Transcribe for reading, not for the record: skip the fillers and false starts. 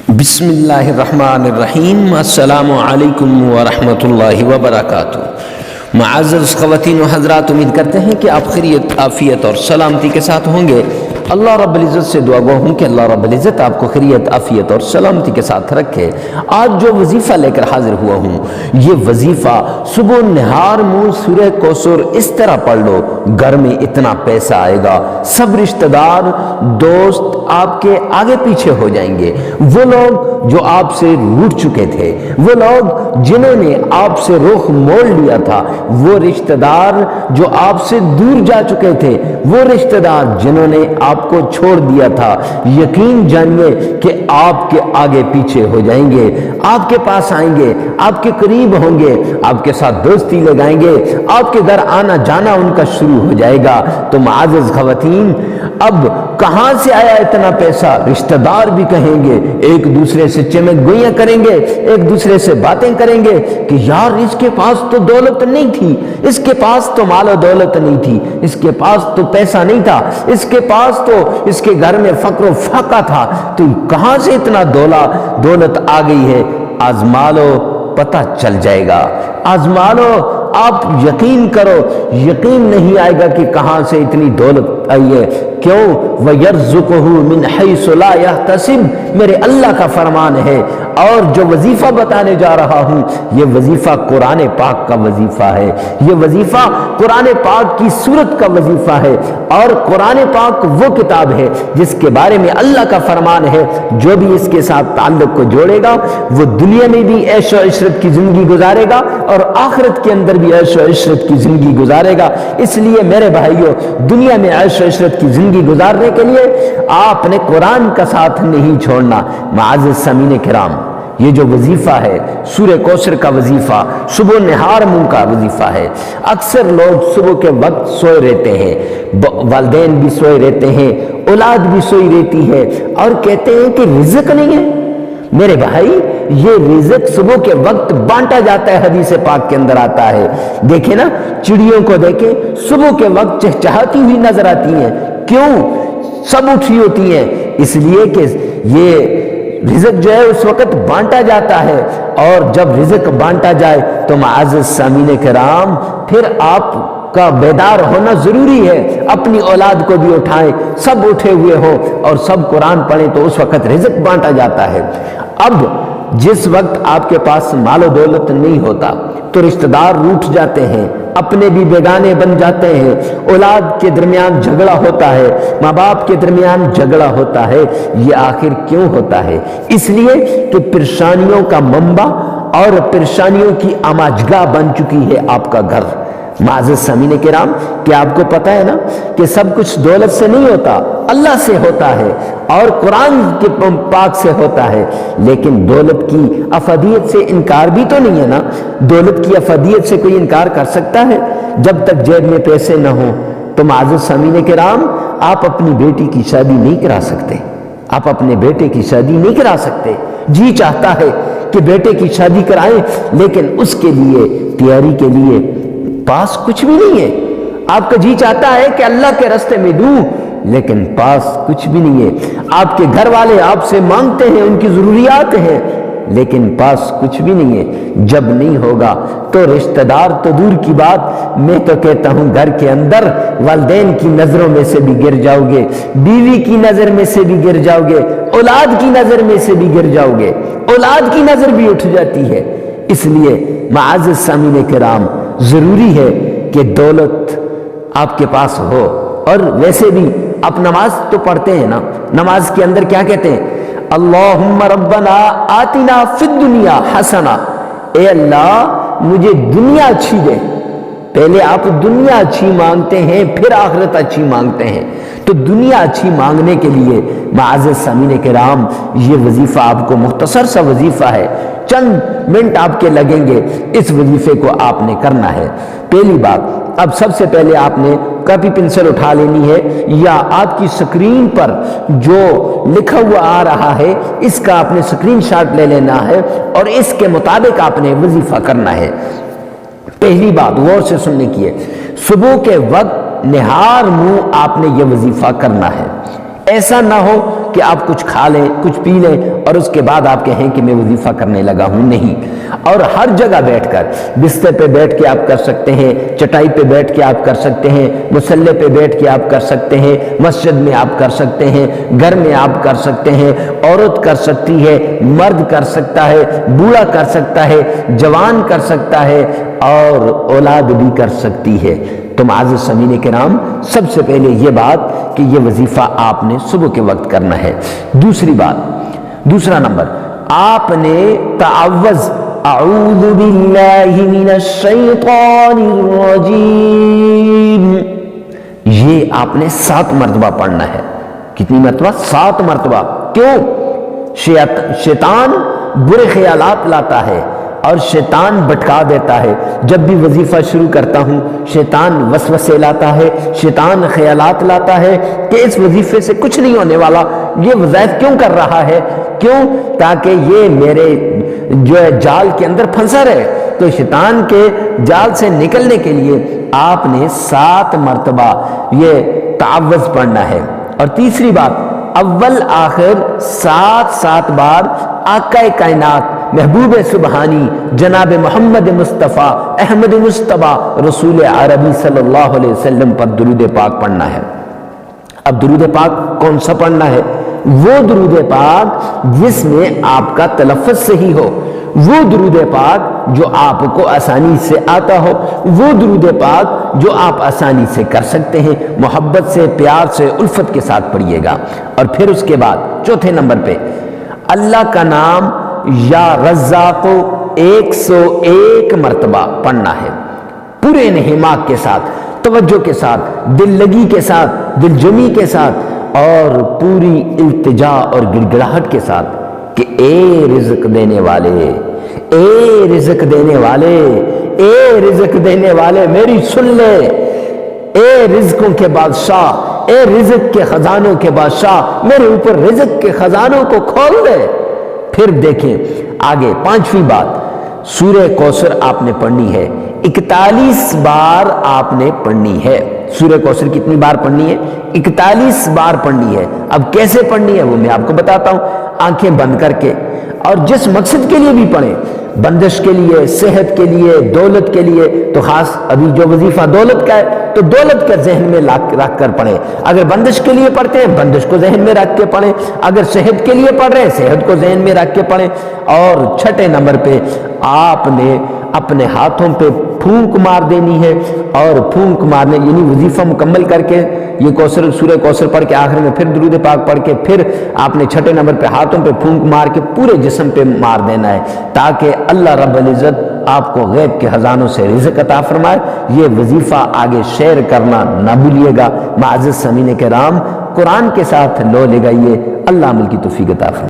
بسم اللہ الرحمن الرحیم۔ السلام علیکم ورحمۃ اللہ وبرکاتہ۔ معزز خواتین و حضرات، امید کرتے ہیں کہ آپ خیریت، عافیت اور سلامتی کے ساتھ ہوں گے۔ اللہ رب العزت سے دعا گو ہوں کہ اللہ رب العزت آپ کو خیریت، عافیت اور سلامتی کے ساتھ رکھے۔ آج جو وظیفہ لے کر حاضر ہوا ہوں، یہ وظیفہ صبح نہار منہ سورہ کوثر اس طرح پڑھ لو، گھر میں اتنا پیسہ آئے گا، سب رشتہ دار دوست آپ کے آگے پیچھے ہو جائیں گے۔ وہ لوگ جو آپ سے روٹ چکے تھے، وہ لوگ جنہوں نے آپ سے رخ موڑ لیا تھا، وہ رشتہ دار جو آپ سے دور جا چکے تھے، وہ رشتہ دار جنہوں نے آپ کو چھوڑ دیا تھا، یقین جانیے کہ آپ کے آگے پیچھے ہو جائیں گے، آپ کے پاس آئیں گے، آپ کے قریب ہوں گے، آپ کے ساتھ دوستی لگائیں گے، آپ کے گھر آنا جانا ان کا شروع ہو جائے گا۔ تو معزز خواتین، اب کہاں سے آیا اتنا پیسہ؟ رشتہ دار بھی کہیں گے، ایک دوسرے سے چمک گوئیاں کریں گے، ایک دوسرے سے باتیں کریں گے کہ یار اس کے پاس تو دولت نہیں تھی، اس کے پاس تو مال و دولت نہیں تھی، اس کے پاس تو پیسہ نہیں تھا، اس کے پاس تو اس کے گھر میں فقر و فاقہ تھا، تو کہاں سے اتنا دولت آ گئی ہے؟ آزما لو، پتہ چل جائے گا۔ آزما لو، آپ یقین کرو، یقین نہیں آئے گا کہ کہاں سے اتنی دولت آئی ہے۔ کیوں؟ وَيَرْزُقُهُ مِنْ حَيْثُ لَا يَحْتَسِبُ، میرے اللہ کا فرمان ہے۔ اور جو وظیفہ بتانے جا رہا ہوں، یہ وظیفہ قرآن پاک کا وظیفہ ہے، یہ وظیفہ قرآن پاک کی سورت کا وظیفہ ہے، اور قرآن پاک وہ کتاب ہے جس کے بارے میں اللہ کا فرمان ہے، جو بھی اس کے ساتھ تعلق کو جوڑے گا وہ دنیا میں بھی عیش و عشرت کی زندگی گزارے گا اور آخرت کے اندر بھی عیش و عشرت کی زندگی گزارے گا۔ اس لیے میرے بھائیوں، دنیا میں عیش و عشرت کی زندگی گزارنے کے لیے آپ نے قرآن کا ساتھ نہیں چھوڑنا۔ معزز سامعین کرام، یہ جو وظیفہ ہے سورہ کوثر کا وظیفہ، صبح نہار منہ کا وظیفہ ہے۔ اکثر لوگ صبح کے وقت سوئے رہتے ہیں، والدین بھی سوئے رہتے ہیں، اولاد بھی سوئی رہتی ہے، اور کہتے ہیں کہ رزق نہیں ہے۔ میرے بھائی، یہ رزق صبح کے وقت بانٹا جاتا ہے، حدیث پاک کے اندر آتا ہے۔ دیکھیں نا، چڑیوں کو دیکھیں، صبح کے وقت چہچہاتی ہوئی نظر آتی ہیں۔ کیوں؟ سب اٹھی ہوتی ہیں، اس لیے کہ یہ رزق جو ہے اس وقت بانٹا جاتا ہے، اور جب رزق بانٹا جائے تو معزز سامعین کرام، پھر آپ کا بیدار ہونا ضروری ہے۔ اپنی اولاد کو بھی اٹھائیں، سب اٹھے ہوئے ہوں اور سب قرآن پڑھیں، تو اس وقت رزق بانٹا جاتا ہے۔ اب جس وقت آپ کے پاس مال و دولت نہیں ہوتا تو رشتہ دار روٹھ جاتے ہیں، اپنے بھی بیگانے بن جاتے ہیں، اولاد کے درمیان جھگڑا ہوتا ہے، ماں باپ کے درمیان جھگڑا ہوتا ہے۔ یہ آخر کیوں ہوتا ہے؟ اس لیے کہ پریشانیوں کا منبع اور پریشانیوں کی آماجگاہ بن چکی ہے آپ کا گھر۔ معزز سامعین کرام، کیا آپ کو پتہ ہے نا کہ سب کچھ دولت سے نہیں ہوتا، اللہ سے ہوتا ہے اور قرآن کے پاک سے ہوتا ہے۔ لیکن دولت کی افادیت سے انکار بھی تو نہیں ہے نا۔ دولت کی افادیت سے کوئی انکار کر سکتا ہے؟ جب تک جیب میں پیسے نہ ہوں تو معزز سامعین کرام، آپ اپنی بیٹی کی شادی نہیں کرا سکتے، آپ اپنے بیٹے کی شادی نہیں کرا سکتے۔ جی چاہتا ہے کہ بیٹے کی شادی کرائیں، لیکن اس کے لیے تیاری کے لیے پاس کچھ بھی نہیں ہے۔ آپ کا جی چاہتا ہے کہ اللہ کے راستے میں دوں، لیکن پاس کچھ بھی نہیں ہے۔ آپ کے گھر والے آپ سے مانگتے ہیں، ان کی ضروریات ہیں، لیکن پاس کچھ بھی نہیں ہے۔ جب نہیں ہوگا تو رشتہ دار تو دور کی بات، میں تو کہتا ہوں گھر کے اندر والدین کی نظروں میں سے بھی گر جاؤ گے، بیوی کی نظر میں سے بھی گر جاؤ گے، اولاد کی نظر میں سے بھی گر جاؤ گے، اولاد کی نظر بھی اٹھ جاتی ہے۔ اس لیے معزز سامعین کرام، ضروری ہے کہ دولت آپ کے پاس ہو۔ اور ویسے بھی آپ نماز تو پڑھتے ہیں نا، نماز کے اندر کیا کہتے ہیں؟ اللہم ربنا آتنا فی الدنیا حسنہ، اے اللہ مجھے دنیا اچھی دے۔ پہلے آپ دنیا اچھی مانگتے ہیں، پھر آخرت اچھی مانگتے ہیں۔ تو دنیا اچھی مانگنے کے لیے معزز سامعین کرام، یہ وظیفہ آپ کو مختصر سا وظیفہ ہے، چند منٹ آپ کے لگیں گے، اس وظیفے کو آپ نے کرنا ہے۔ پہلی بات، اب سب سے پہلے آپ نے کاپی پنسل اٹھا لینی ہے، یا آپ کی سکرین پر جو لکھا ہوا آ رہا ہے اس کا آپ نے سکرین شاٹ لے لینا ہے، اور اس کے مطابق آپ نے وظیفہ کرنا ہے۔ پہلی بات غور سے سننے کی ہے، صبح کے وقت نہار منہ آپ نے یہ وظیفہ کرنا ہے۔ ایسا نہ ہو کہ آپ کچھ کھا لیں کچھ پی لیں اور اس کے بعد آپ کہیں کہ میں وظیفہ کرنے لگا ہوں، نہیں۔ اور ہر جگہ بیٹھ کر، بستر پہ بیٹھ کے آپ کر سکتے ہیں، چٹائی پہ بیٹھ کے آپ کر سکتے ہیں، مصلے پہ بیٹھ کے آپ کر سکتے ہیں، مسجد میں آپ کر سکتے ہیں، گھر میں آپ کر سکتے ہیں، عورت کر سکتی ہے، مرد کر سکتا ہے، بوڑھا کر سکتا ہے، جوان کر سکتا ہے اور اولاد بھی کر سکتی ہے۔ تو معزز سامعین کرام، سب سے پہلے یہ بات کہ یہ وظیفہ آپ نے صبح کے وقت کرنا ہے۔ دوسری بات، دوسرا نمبر، آپ نے تعوذ اعوذ باللہ من الشیطان الرجیم یہ آپ نے 7 مرتبہ پڑھنا ہے۔ کتنی مرتبہ؟ 7 مرتبہ۔ کیوں؟ شیطان برے خیالات لاتا ہے اور شیطان بھٹکا دیتا ہے۔ جب بھی وظیفہ شروع کرتا ہوں شیطان وسوسے لاتا ہے، شیطان خیالات لاتا ہے کہ اس وظیفے سے کچھ نہیں ہونے والا، یہ وظائف کیوں کر رہا ہے؟ کیوں؟ تاکہ یہ میرے جو ہے جال کے اندر پھنسا رہے۔ تو شیطان کے جال سے نکلنے کے لیے آپ نے 7 مرتبہ یہ تعوذ پڑھنا ہے۔ اور تیسری بات، اول آخر 7 بار آقا کائنات محبوب سبحانی جناب محمد مصطفیٰ احمد مصطفیٰ رسول عربی صلی اللہ علیہ وسلم پر درود پاک پڑھنا ہے۔ اب درود پاک کون سا پڑھنا ہے؟ وہ درود پاک جس میں آپ کا تلفظ صحیح ہو، وہ درود پاک جو آپ کو آسانی سے آتا ہو، وہ درود پاک جو آپ آسانی سے کر سکتے ہیں، محبت سے، پیار سے، الفت کے ساتھ پڑھیے گا۔ اور پھر اس کے بعد چوتھے نمبر پہ اللہ کا نام یا رزاق 101 مرتبہ پڑھنا ہے، پورے انہماک کے ساتھ، توجہ کے ساتھ، دل لگی کے ساتھ، دل جمی کے ساتھ اور پوری التجا اور گڑگڑاہٹ کے ساتھ کہ اے رزق دینے والے، اے رزق دینے والے، اے رزق دینے والے میری سن لے، اے رزقوں کے بادشاہ، اے رزق کے خزانوں کے بادشاہ میرے اوپر رزق کے خزانوں کو کھول دے۔ پھر دیکھیں آگے 5ویں بات، سورہ کوثر آپ نے پڑھنی ہے، 41 بار آپ نے پڑھنی ہے۔ سورہ کوثر کتنی بار پڑھنی ہے؟ 41 بار پڑھنی ہے۔ اب کیسے پڑھنی ہے وہ میں آپ کو بتاتا ہوں، آنکھیں بند کر کے، اور جس مقصد کے لیے بھی پڑھیں، بندش کے لیے، صحت کے لیے، دولت کے لیے، تو خاص ابھی جو وظیفہ دولت کا ہے تو دولت کا ذہن میں رکھ کر پڑھیں۔ اگر بندش کے لیے پڑھتے ہیں بندش کو ذہن میں رکھ کے پڑھیں، اگر صحت کے لیے پڑھ رہے ہیں صحت کو ذہن میں رکھ کے پڑھیں۔ اور 6 نمبر پہ آپ نے اپنے ہاتھوں پہ پھونک مار دینی ہے، اور پھونک مارنے یعنی وظیفہ مکمل کر کے یہ کوثر، سورہ کوثر پڑھ کے آخر میں پھر درود پاک پڑھ کے پھر آپ نے 6 نمبر پہ ہاتھوں پہ پھونک مار کے پورے جسم پہ مار دینا ہے، تاکہ اللہ رب العزت آپ کو غیب کے خزانوں سے رزق عطا فرمائے۔ یہ وظیفہ آگے شیئر کرنا نہ بھولیے گا۔ معزز سامعین کرام، قرآن کے ساتھ لو لگائیے، اللہ عمل کی توفیق عطا فرمائے۔